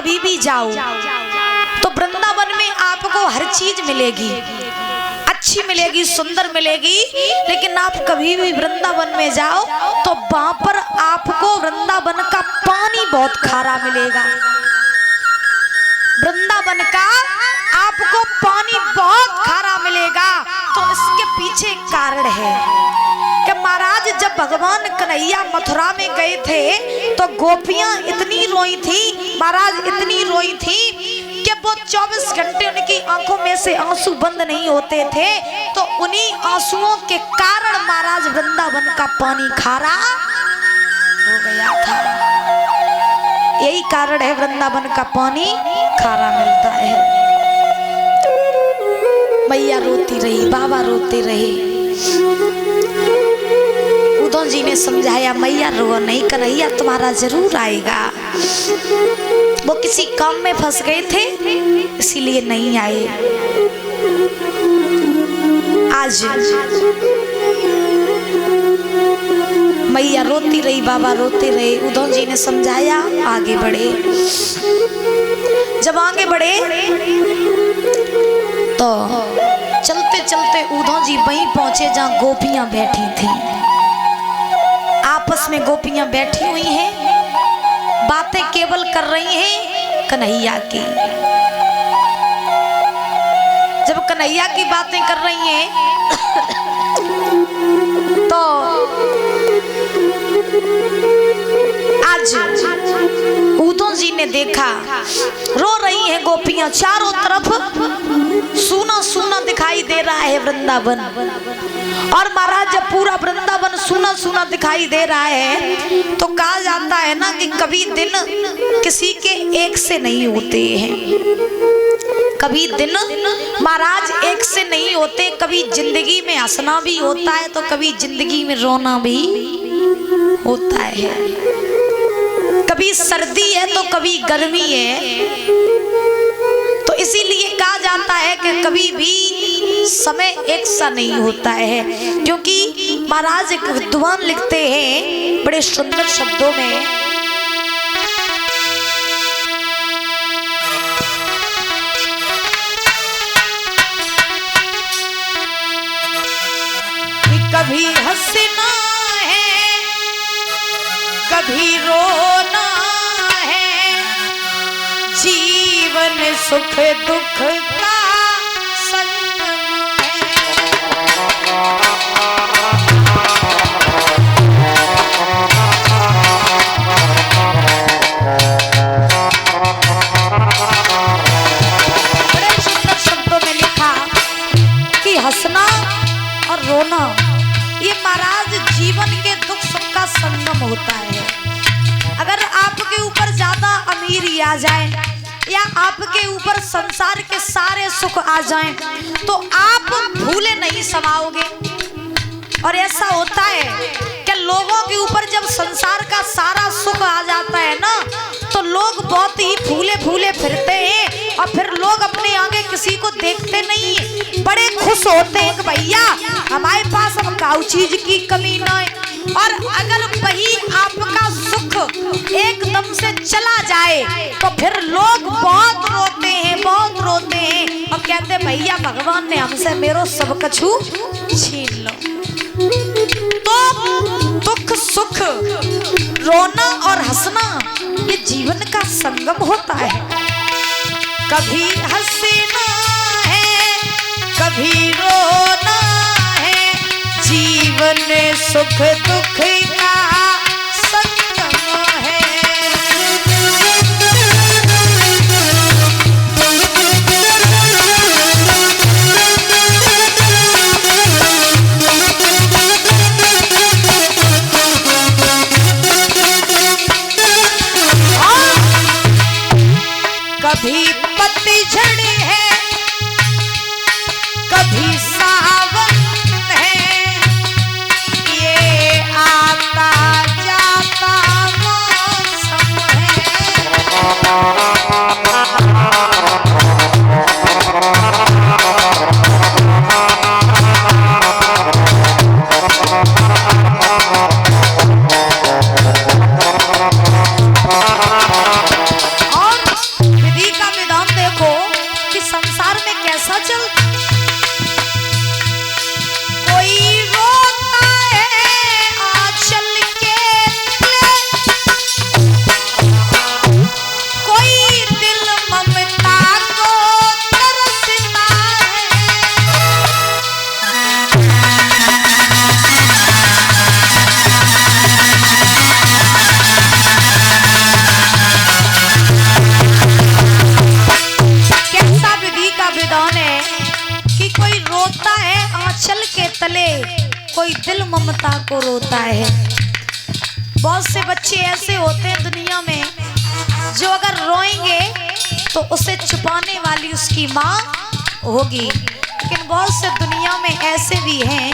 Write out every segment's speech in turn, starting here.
कभी भी जाओ तो वृंदावन में आपको हर चीज मिलेगी, अच्छी मिलेगी, सुंदर मिलेगी। लेकिन आप कभी भी वृंदावन में जाओ तो वहां पर आपको वृंदावन का पानी बहुत खारा मिलेगा। वृंदावन का आपको पानी बहुत खारा मिलेगा। तो इसके पीछे कारण है कि महाराज जब भगवान कन्हैया मथुरा में गए थे तो गोपियां इतनी रोई थी, महाराज इतनी रोई थी कि वो 24 घंटे उनकी आंखों में से आंसू बंद नहीं होते थे। तो उन्हीं आंसुओं के कारण महाराज वृंदावन का पानी खारा हो गया था। यही कारण है वृंदावन का पानी खारा मिलता है। मैया रोती रही, बाबा रोते रहे। उद्धव जी ने समझाया मैया रो नहीं, कन्हैया तुम्हारा जरूर आएगा। वो किसी काम में फंस गए थे इसीलिए नहीं आए। आज मैया रोती रही, बाबा रोते रहे। उद्धव जी ने समझाया, आगे बढ़े। जब आगे बढ़े तो चलते चलते उद्धव जी वहीं पहुंचे जहां गोपियां बैठी थी। आपस में गोपियां बैठी हुई हैं, बातें केवल कर रही हैं कन्हैया की। जब कन्हैया की बातें कर रही हैं तो आज उद्धव जी ने देखा रो रही हैं गोपियां, चारों तरफ सूना सूना दिखाई दे रहा है वृंदावन। और महाराज जब पूरा वृंदावन सूना सूना दिखाई दे रहा है तो कहा जाता है ना कि कभी दिन किसी के एक से नहीं होते हैं, कभी दिन महाराज एक से नहीं होते। कभी जिंदगी में हंसना भी होता है तो कभी जिंदगी में रोना भी होता है। कभी सर्दी है तो कभी गर्मी है। तो इसीलिए कहा जाता है कि कभी भी समय एक सा नहीं होता है। क्योंकि महाराज एक विद्वान लिखते हैं बड़े सुंदर शब्दों में, कभी हंसना है कभी रोना है, जीवन सुख दुख का संगम है। बड़े सुंदर शब्दों में लिखा कि हंसना और रोना ये महाराज जीवन के दुख सुख का संगम होता है। अगर आपके ऊपर ज्यादा अमीरी आ जाए या आपके ऊपर संसार के सारे सुख आ जाएं तो आप भूले नहीं समाओगे। और ऐसा होता है कि लोगों के ऊपर जब संसार का सारा सुख आ जाता है ना तो लोग बहुत ही भूले भूले फिरते हैं और फिर लोग अपने आगे किसी को देखते नहीं है। बड़े खुश होते हैं कि भैया हमारे पास अब काऊ चीज की कमी ना है। और अगर वही आपका सुख एकदम से चला जाए तो फिर लोग बहुत रोते हैं, बहुत रोते हैं और कहते हैं भैया भगवान ने हमसे मेरो सब कछु छीन लो। तो दुख सुख रोना और हंसना ये जीवन का संगम होता है। कभी हंसना है कभी रोना है, जीवन सुख दुख का संगम है। कभी पतझड़ है कभी सावन है, ये आता जाता मौसम है। और तले कोई दिल ममता को रोता है। बहुत से बच्चे ऐसे होते हैं दुनिया में जो अगर रोएंगे तो उसे छुपाने वाली उसकी माँ होगी, लेकिन बहुत से दुनिया में ऐसे भी हैं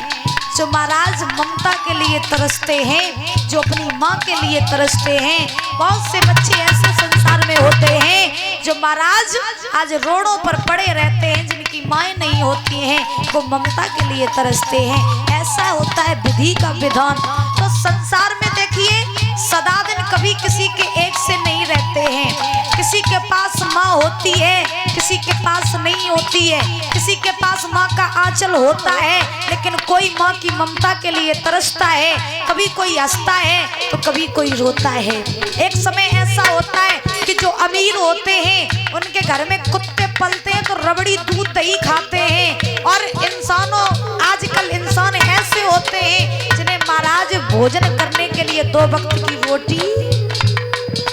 जो महाराज ममता के लिए तरसते हैं, जो अपनी माँ के लिए तरसते हैं। बहुत से बच्चे ऐसे संसार में होते हैं जो महाराज आज रोडों पर पड़े रहते हैं, जिनकी माएँ नहीं होती हैं, वो ममता के लिए तरसते हैं। ऐसा होता है विधि का विधान। तो संसार में देखिए सदा दिन कभी किसी के एक से नहीं रहते हैं। किसी के पास माँ होती है, किसी के पास नहीं होती है, किसी के पास माँ का आंचल होता है, लेकिन कोई माँ की ममता के लिए तरसता है। कभी कोई हंसता है तो कभी कोई रोता है। एक समय ऐसा होता है कि जो अमीर होते हैं उनके घर में कुत्ते पलते हैं तो रबड़ी दूध दही खाते हैं, और इंसानों आजकल इंसान ऐसे होते हैं जिन्हें महाराज भोजन करने के लिए 2 वक्त की रोटी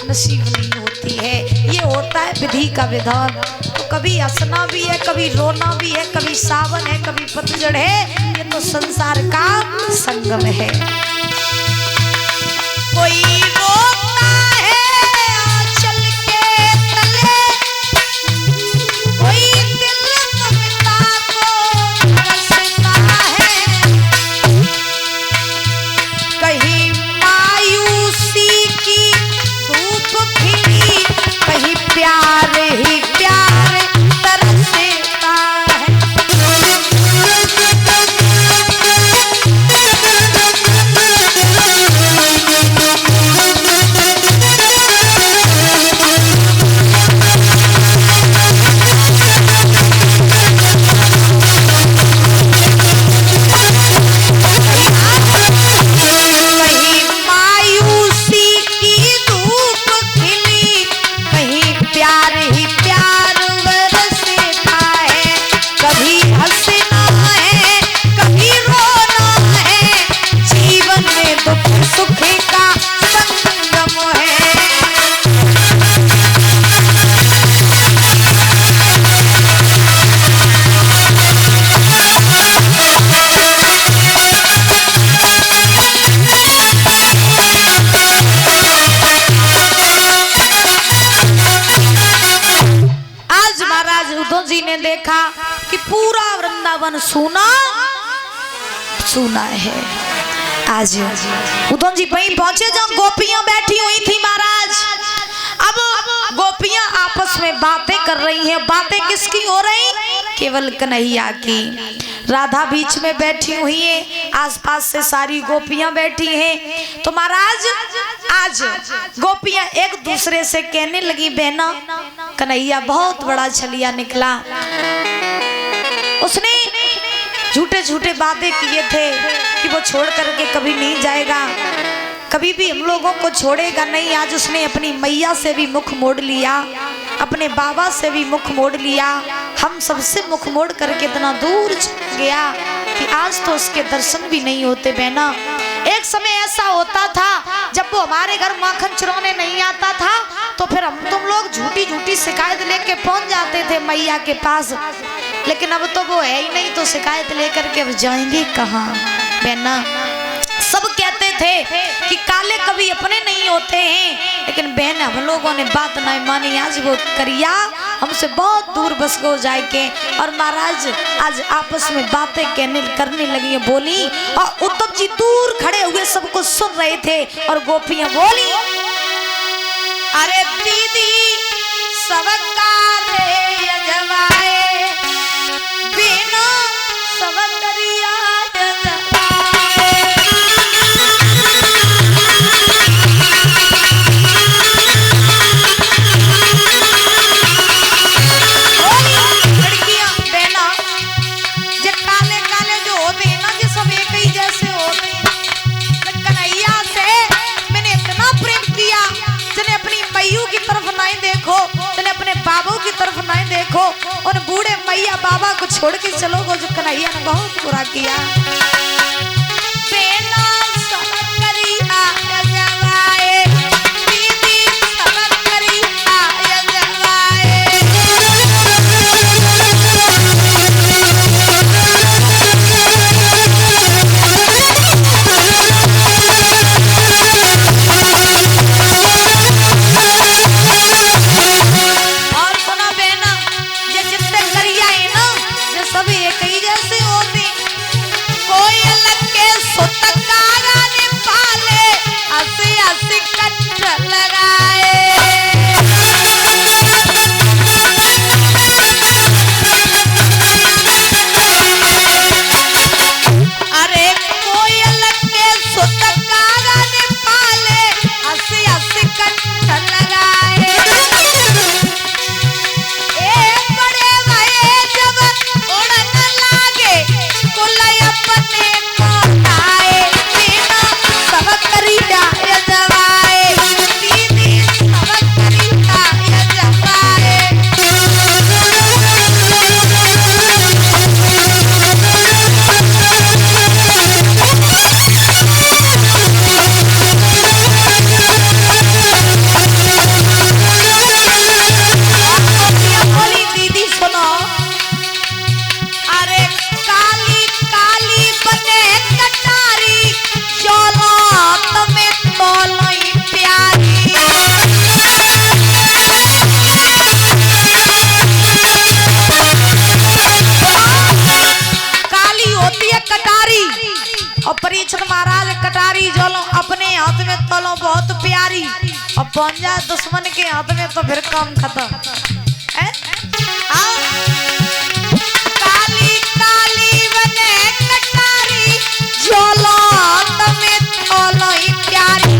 नसीब नहीं होती है। ये होता है विधि का विधान। तो कभी हंसना भी है, कभी रोना भी है, कभी सावन है, कभी पतझड़ है। ये तो संसार का संगम है। कोई रोता है आंचल के तले, कोई दिल ममता को तरसता है, कहीं मायूसी की धूप खिली, कहीं प्यार ही प्यार तरसता है। देखा कि पूरा वृंदावन सूना सूना है। आज उधम जी वहीं पहुंचे जहाँ गोपियां बैठी हुई थी महाराज। अब गोपियां आपस में बातें कर रही हैं। बातें किसकी हो रही? केवल कन्हैया की। राधा बीच में बैठी हुई है, आसपास से सारी गोपियां बैठी हैं। तो महाराज आज गोपियां एक दूसरे से कहने लगी, बहना कन्हैया बहुत बड़ा छलिया निकला, उसने झूठे झूठे वादे किए थे कि वो छोड़ करके कभी नहीं जाएगा, कभी भी हम लोगों को छोड़ेगा नहीं। आज उसने अपनी मैया से भी मुख मोड़ लिया, अपने बाबा से भी मुख मोड़ लिया, हम सबसे मुख मोड़ करके इतना दूर गया कि आज तो उसके दर्शन भी नहीं होते। बहना एक समय ऐसा होता था जब वो हमारे घर माखन चुराने नहीं आता था तो फिर हम तुम लोग झूठी झूठी शिकायत लेके पहुंच जाते थे मैया के पास, लेकिन अब तो वो है ही नहीं, तो शिकायत लेकर के अब जाएंगे कहाँ। बहना सब कहते थे कि काले कभी अपने नहीं होते हैं, लेकिन बहन हम लोगों ने बात नहीं मानी। आज वो करिया हमसे बहुत दूर बस हो जाए के, और महाराज आज आपस में बातें करने लगी, बोली, और उद्धव जी दूर खड़े हुए सबको सुन रहे थे। और गोपियां बोली, अरे दीदी सबका जवाए बिना सब करिया की तरफ नहीं देखो, उन बूढ़े मैया बाबा को छोड़ के चलोगे जो कन्हैया ने बहुत बुरा किया। अब पहुंच जाए दुश्मन के हाथ में तो फिर काम खत्म है। काली काली बने कटारी जोला तमे थोलो ही प्यारी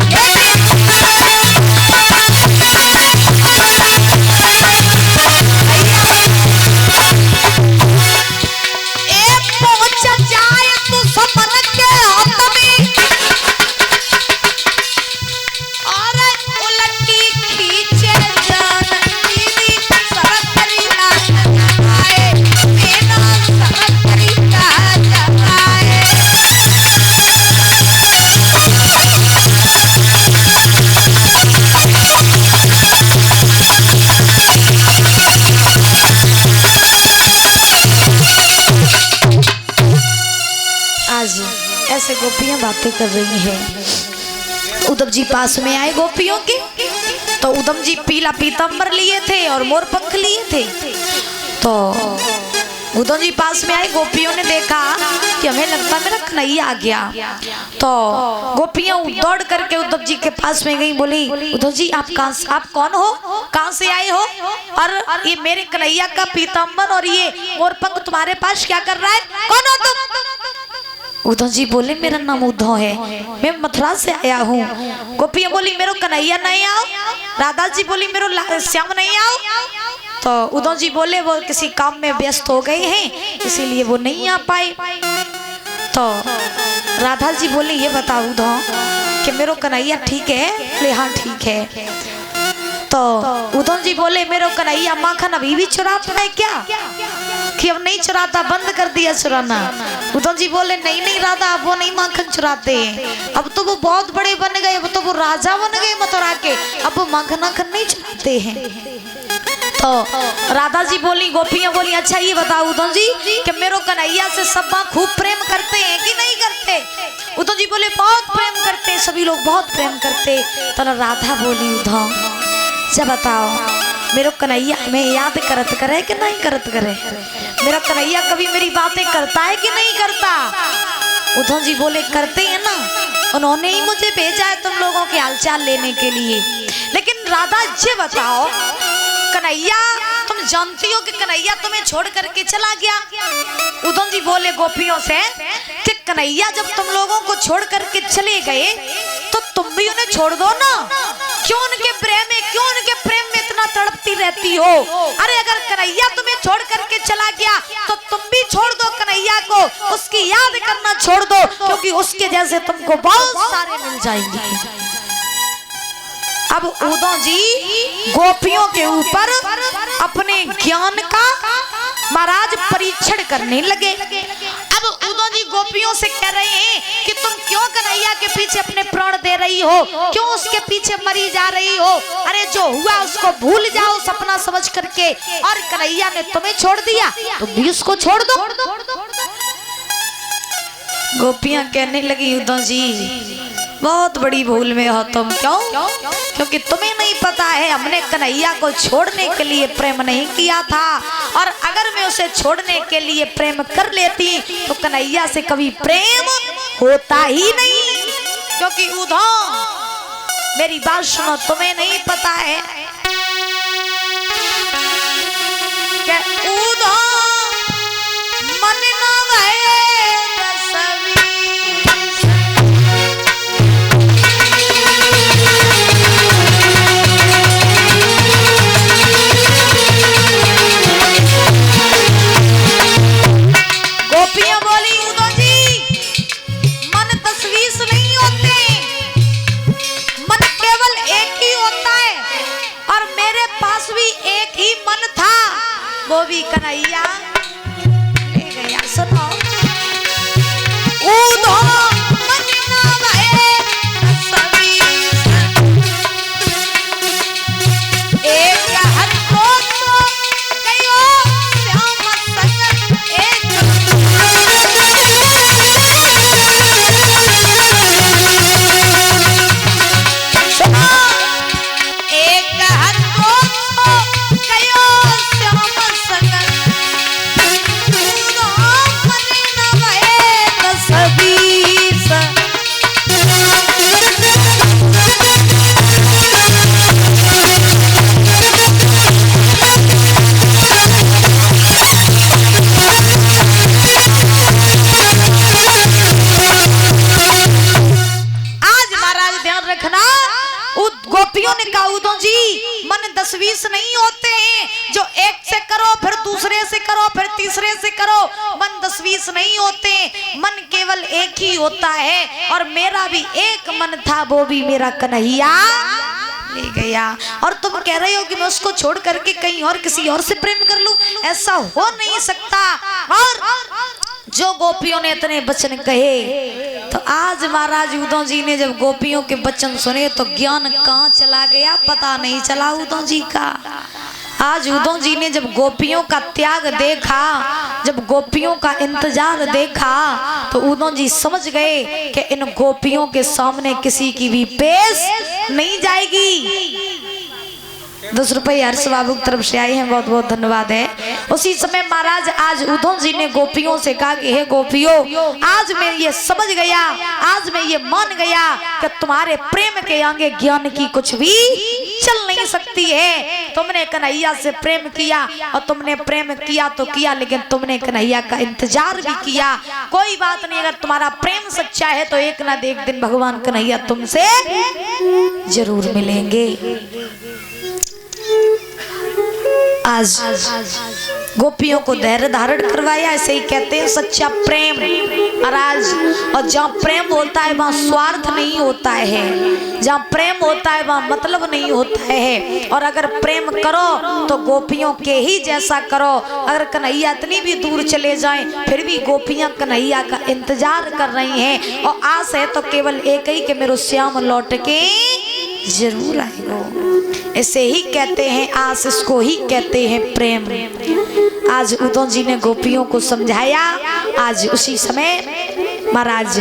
ऐसे गोपियां बातें कर रही हैं। उद्धव जी पास में आए गोपियों के, तो उद्धव जी पीला पीतांबर लिए थे और मोर पंख लिए थे। तो उद्धव जी पास में आए, गोपियों ने देखा कि हमें लगता मेरा कन्हैया आ गया। तो गोपियां दौड़ करके उद्धव जी के पास में गई, बोली उद्धव जी आप कौन हो, कहाँ से आए हो, और ये मेरे कन्हैया का पीतांबर और ये मोर पंख तुम्हारे पास क्या कर रहा है, कौन हो तुम? उद्धव जी बोले मेरा नाम उद्धव है, मैं मथुरा से आया हूँ। गोपियां बोली मेरो कन्हैया नहीं आओ। राधा जी बोली मेरो श्याम नहीं आओ। तो उद्धव जी बोले वो किसी काम में व्यस्त हो गए हैं इसीलिए वो नहीं आ पाए। तो राधा जी बोले ये बताओ उद्धव कि मेरो कन्हैया ठीक है? बोले हाँ ठीक है। तो उद्धव जी बोले मेरो कन्हैया माखन अभी भी चुराता है क्या, कि अब नहीं चुराता, बंद कर दिया चुराना? उद्धव जी बोले नहीं नहीं राधा अब वो नहीं माखन चुराते हैं, अब तो वो बहुत बड़े बन गए, अब तो वो राजा बन गए मथुरा के, अब वो माखन नहीं चुराते हैं। तो राधा जी बोली, गोपियां बोली अच्छा ये बताओ उद्धव जी कि मेरो कन्हैया से सब खूब प्रेम करते हैं कि नहीं करते? उद्धव जी बोले बहुत प्रेम करते, सभी लोग बहुत प्रेम करते। तो राधा बोली उद्धव जब बताओ मेरो कन्हैया हमें याद करत करे कि नहीं करत करे, मेरा कन्हैया कभी मेरी बातें करता है कि नहीं करता? उद्धव जी बोले करते हैं ना, उन्होंने ही मुझे भेजा है तुम लोगों के हालचाल लेने के लिए। लेकिन राधा जी बताओ कन्हैया तुम जानती हो कि कन्हैया तुम्हें छोड़ करके चला गया? उद्धव जी बोले गोपियों से कि कन्हैया जब तुम लोगों को छोड़ करके चले गए तो तुम भी उन्हें छोड़ दो ना, क्यों उनके प्रेम में इतना तड़पती रहती हो? अरे अगर कन्हैया तुम्हें छोड़ करके चला गया तो तुम भी छोड़ दो कन्हैया को, उसकी याद करना छोड़ दो, क्योंकि उसके जैसे तुमको बहुत सारे मिल जाएंगे। अब उद्धव जी गोपियों के ऊपर अपने ज्ञान का महाराज परीक्षण करने लगे। अब उद्धव जी गोपियों से कह रहे हैं कि तुम क्यों कन्हैया के पीछे अपने प्राण दे रही हो, क्यों उसके पीछे मरी जा रही हो? अरे जो हुआ उसको भूल जाओ सपना समझ करके, और कन्हैया ने तुम्हें छोड़ दिया तुम भी उसको छोड़ दो। गोपियां कहने लगी उद्धव जी बहुत बड़ी भूल में हो तुम। क्यों? क्योंकि तुम्हें नहीं पता है हमने कन्हैया को छोड़ने के लिए प्रेम नहीं किया था, और अगर मैं उसे छोड़ने के लिए प्रेम कर लेती तो कन्हैया से कभी प्रेम होता ही नहीं। क्योंकि उद्धव मेरी बात सुनो, तुम्हें नहीं पता है क्या उद्धव मन न कन्हैया ले गया। सुनो जो एक से करो, फिर दूसरे से करो, फिर तीसरे से करो। मन 10-20 नहीं होते, मन केवल एक ही होता है। और मेरा भी एक मन था, वो भी मेरा कन्हैया ले गया। और तुम कह रहे हो कि मैं उसको छोड़ करके कहीं और किसी और से प्रेम कर लूं, ऐसा हो नहीं सकता। और जो गोपियों ने इतने वचन कहे, तो आज महाराज उदय जी ने जब गोपियों के वचन सुने तो ज्ञान कहाँ चला गया पता नहीं चला उदय जी का। आज उदय जी ने जब गोपियों का त्याग देखा, जब गोपियों का इंतजार देखा, तो उदय जी समझ गए कि इन गोपियों के सामने किसी की भी पेश नहीं जाएगी। 10 रुपये हर्ष बाबू की तरफ से आए हैं, बहुत बहुत धन्यवाद है। उसी समय महाराज आज उदय जी ने गोपियों से कहा कि हे गोपियों, आज मैं ये समझ गया, आज मैं ये मान गया कि तुम्हारे प्रेम के आगे ज्ञान की कुछ भी चल नहीं सकती है। तुमने कन्हैया से प्रेम किया, और तुमने प्रेम किया तो किया, लेकिन तुमने कन्हैया का इंतजार भी किया। कोई बात नहीं, अगर तुम्हारा प्रेम सच्चा है तो एक ना एक दिन भगवान कन्हैया तुमसे जरूर मिलेंगे। आज गोपियों को धैर्य धारण करवाया, ऐसे ही कहते हैं सच्चा प्रेम महाराज। और जहाँ प्रेम होता है वहाँ स्वार्थ नहीं होता है, जहाँ प्रेम होता है वहाँ मतलब नहीं होता है। और अगर प्रेम करो तो गोपियों के ही जैसा करो। अगर कन्हैया इतनी भी दूर चले जाएं, फिर भी गोपियाँ कन्हैया का इंतजार कर रही हैं, और आस है तो केवल एक ही कि मेरे श्याम लौट के जरूर आएगा। ऐसे ही कहते हैं आस, इसको ही कहते हैं प्रेम। आज उदय जी ने गोपियों को समझाया। आज उसी समय महाराज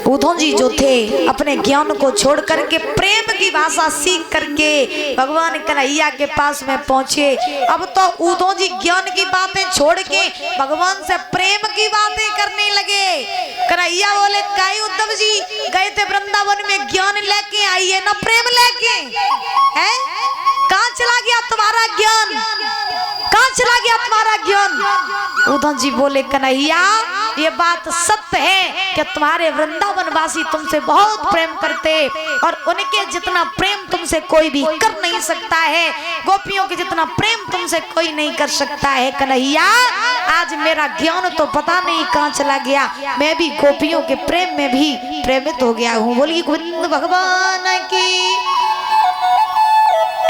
उदय जी जो थे अपने ज्ञान को छोड़ करके प्रेम की भाषा सीख करके भगवान कन्हैया के पास में पहुंचे। अब तो उदय जी ज्ञान की बातें छोड़ के भगवान से प्रेम की बातें करने लगे। कन्हैया बोले काई उद्धव जी गए थे वृंदावन में, ज्ञान लेके आइए ना प्रेम लेके, है कहाँ चला गया तुम्हारा ज्ञान, कहाँ चला गया तुम्हारा ज्ञान। उदय जी बोले कन्हैया ये बात सत्य है कि तुम्हारे वृंदावन वासी तुमसे बहुत प्रेम करते, और उनके जितना प्रेम तुमसे कोई भी कर नहीं सकता है, गोपियों के जितना प्रेम तुमसे कोई नहीं कर सकता है। कन्हैया आज मेरा ज्ञान तो पता नहीं कहाँ चला गया, मैं भी गोपियों के प्रेम में भी प्रेमित हो गया हूँ। बोलिए गोविंद भगवान की।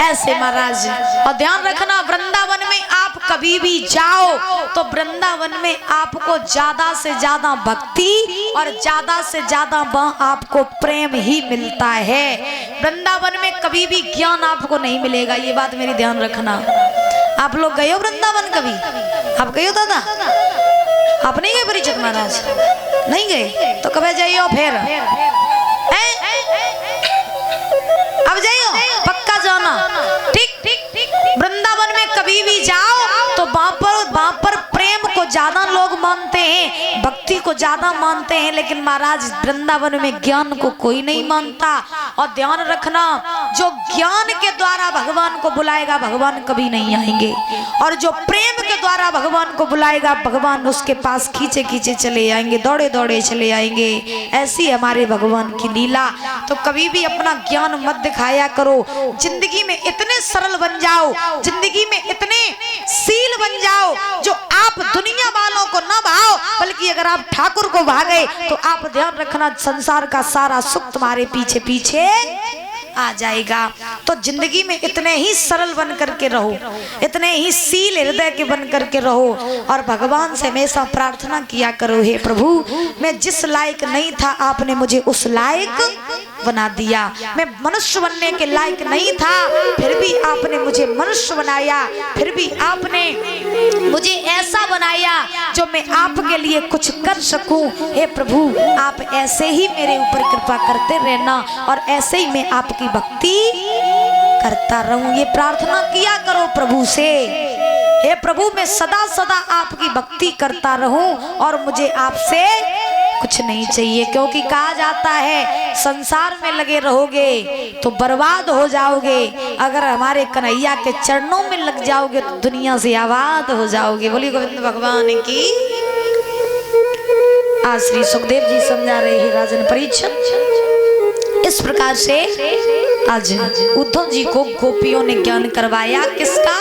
ऐसे महाराज, और ध्यान रखना वृंदावन में आप कभी भी जाओ तो वृंदावन में आपको ज्यादा से ज्यादा भक्ति और ज्यादा से ज्यादा आपको प्रेम ही मिलता है। वृंदावन में कभी भी ज्ञान आपको नहीं मिलेगा, ये बात मेरी ध्यान रखना। आप लोग गए हो वृंदावन कभी? आप गए हो दादा? आप नहीं गए परिचित महाराज? नहीं गए तो कब जाइयो फिर? अब जाइयो पक्का जाना। ठीक ठीक। वृंदावन में कभी भी जाओ तो वहां पर प्रेम को ज्यादा लोग मानते हैं, भक्ति को ज्यादा मानते हैं, लेकिन महाराज वृंदावन में ज्ञान को कोई नहीं मानता। और ध्यान रखना जो ज्ञान के द्वारा भगवान को बुलाएगा भगवान कभी नहीं आएंगे, और जो प्रेम के द्वारा भगवान को बुलाएगा भगवान उसके पास खींचे खींचे चले आएंगे, दौड़े दौड़े चले आएंगे। ऐसी हमारे भगवान की लीला। तो कभी भी अपना ज्ञान मत दिखाया करो, जिंदगी में इतने सरल बन जाओ, जिंदगी में इतने सील बन जाओ जो आप दुनिया वालों को न भाओ, बल्कि अगर आप ठाकुर को भागे तो आप ध्यान रखना संसार का सारा सुख तुम्हारे पीछे पीछे आ जाएगा। तो जिंदगी में इतने ही सरल बन करके रहो, इतने ही सील हृदय के बन करके रहो, और भगवान से हमेशा प्रार्थना किया करो, हे प्रभु मैं जिस लायक नहीं था आपने मुझे उस लायक बना दिया। मैं मनुष्य बनने के लायक नहीं था, फिर भी आपने मुझे मनुष्य बनाया, फिर भी आपने मुझे ऐसा बनाया जो मैं आपके लिए कुछ कर सकूं। हे प्रभु आप ऐसे ही मेरे ऊपर कृपा करते रहना, और ऐसे ही मैं आपकी भक्ति करता रहूं। ये प्रार्थना किया करो प्रभु से, हे प्रभु मैं सदा सदा आपकी भक्ति करता रहूं और मुझे आपसे कुछ नहीं चाहिए। क्योंकि कहा जाता है संसार में लगे रहोगे तो बर्बाद हो जाओगे, अगर हमारे कन्हैया के चरणों में लग जाओगे तो दुनिया से आबाद हो जाओगे। बोलिए गोविंद भगवान की। आज श्री सुखदेव जी समझा रहे हैं राजन परीक्षित। इस प्रकार से आज उद्धव जी को गोपियों ने ज्ञान करवाया, किसका?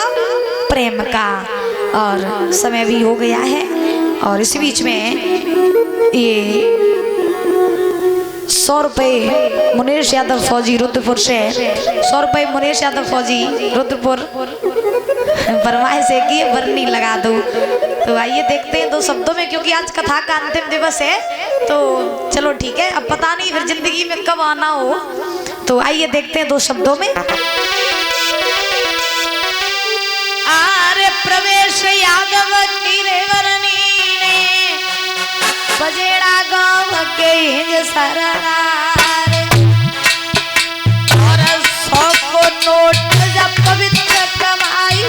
प्रेम का। और समय भी हो गया है और इसी बीच में ये 100 रुपये मुनेश यादव फौजी रुद्रपुर से 100 रुपये मुनेश यादव फौजी रुद्रपुर फरमाइश है कि ये बरनी लगा दो। तो आइए देखते हैं दो शब्दों में, क्योंकि आज कथा का अंतिम दिवस है तो चलो ठीक है, अब पता नहीं फिर जिंदगी में कब आना हो। तो आइए देखते हैं दो शब्दों में। आरे प्रवेश यादव की रेवरनी ने बजेड़ा गांव के इंज सरदार और 100 को नोट जब पवित्र कमाई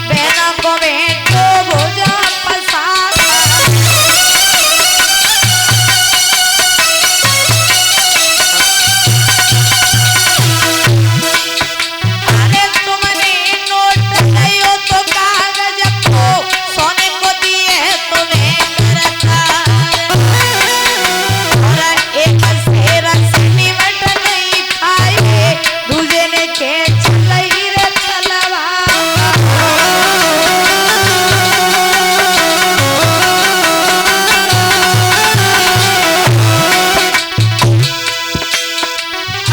बहना को भेंटो भोजा पसार। अरे तुमने नोट दियो तो कागज को सोने को दिए तुम्हें करतार और एक सेरा से निमट नहीं पाए दूजे ने के चलई रे तलवार।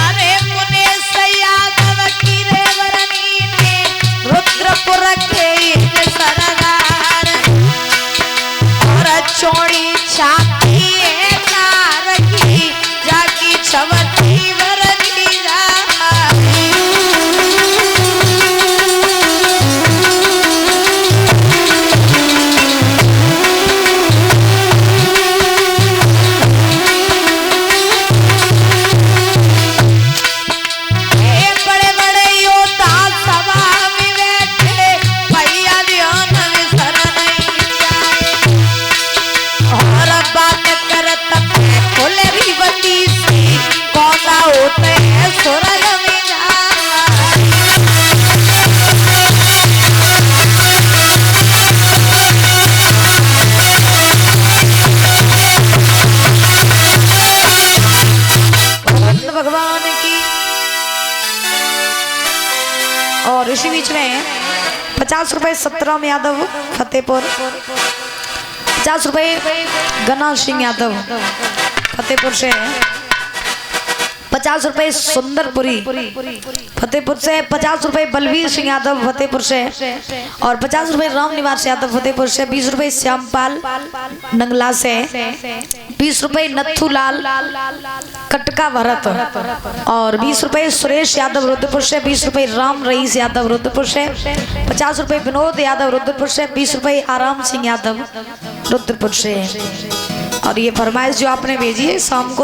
अरे मुनेश यादव की रेवरनी ने रुद्रपुर के इंज सरदार और चौड़ी छाती कार की जाकी छवती वरनी जा। बड़े बड़े योद्धा सभा में बैठे भैया ध्यान विसर नहीं जाए और बात करत खुले रिवती सी कौना होते हैं सुरग में जाए। भगवान की। और इसी बीच में 50 रुपए सतराम यादव फतेहपुर, 50 रुपए गना सिंह यादव फतेहपुर से, 50 रुपए सुंदरपुरी फतेहपुर से, 50 रुपए बलवीर सिंह यादव फतेहपुर से और 50 रुपए राम निवास यादव फतेहपुर से, 20 रुपए श्यामपाल नंगला से, 20 रुपए नथुलाल कटका भरत और 20 रुपए सुरेश यादव रुद्रपुर से, 20 रुपए राम रईस यादव रुद्रपुर से, 50 रुपए विनोद यादव रुद्रपुर से, 20 रुपए आराम सिंह यादव रुद्रपुर से। और ये फरमाइश जो आपने भेजी है शाम को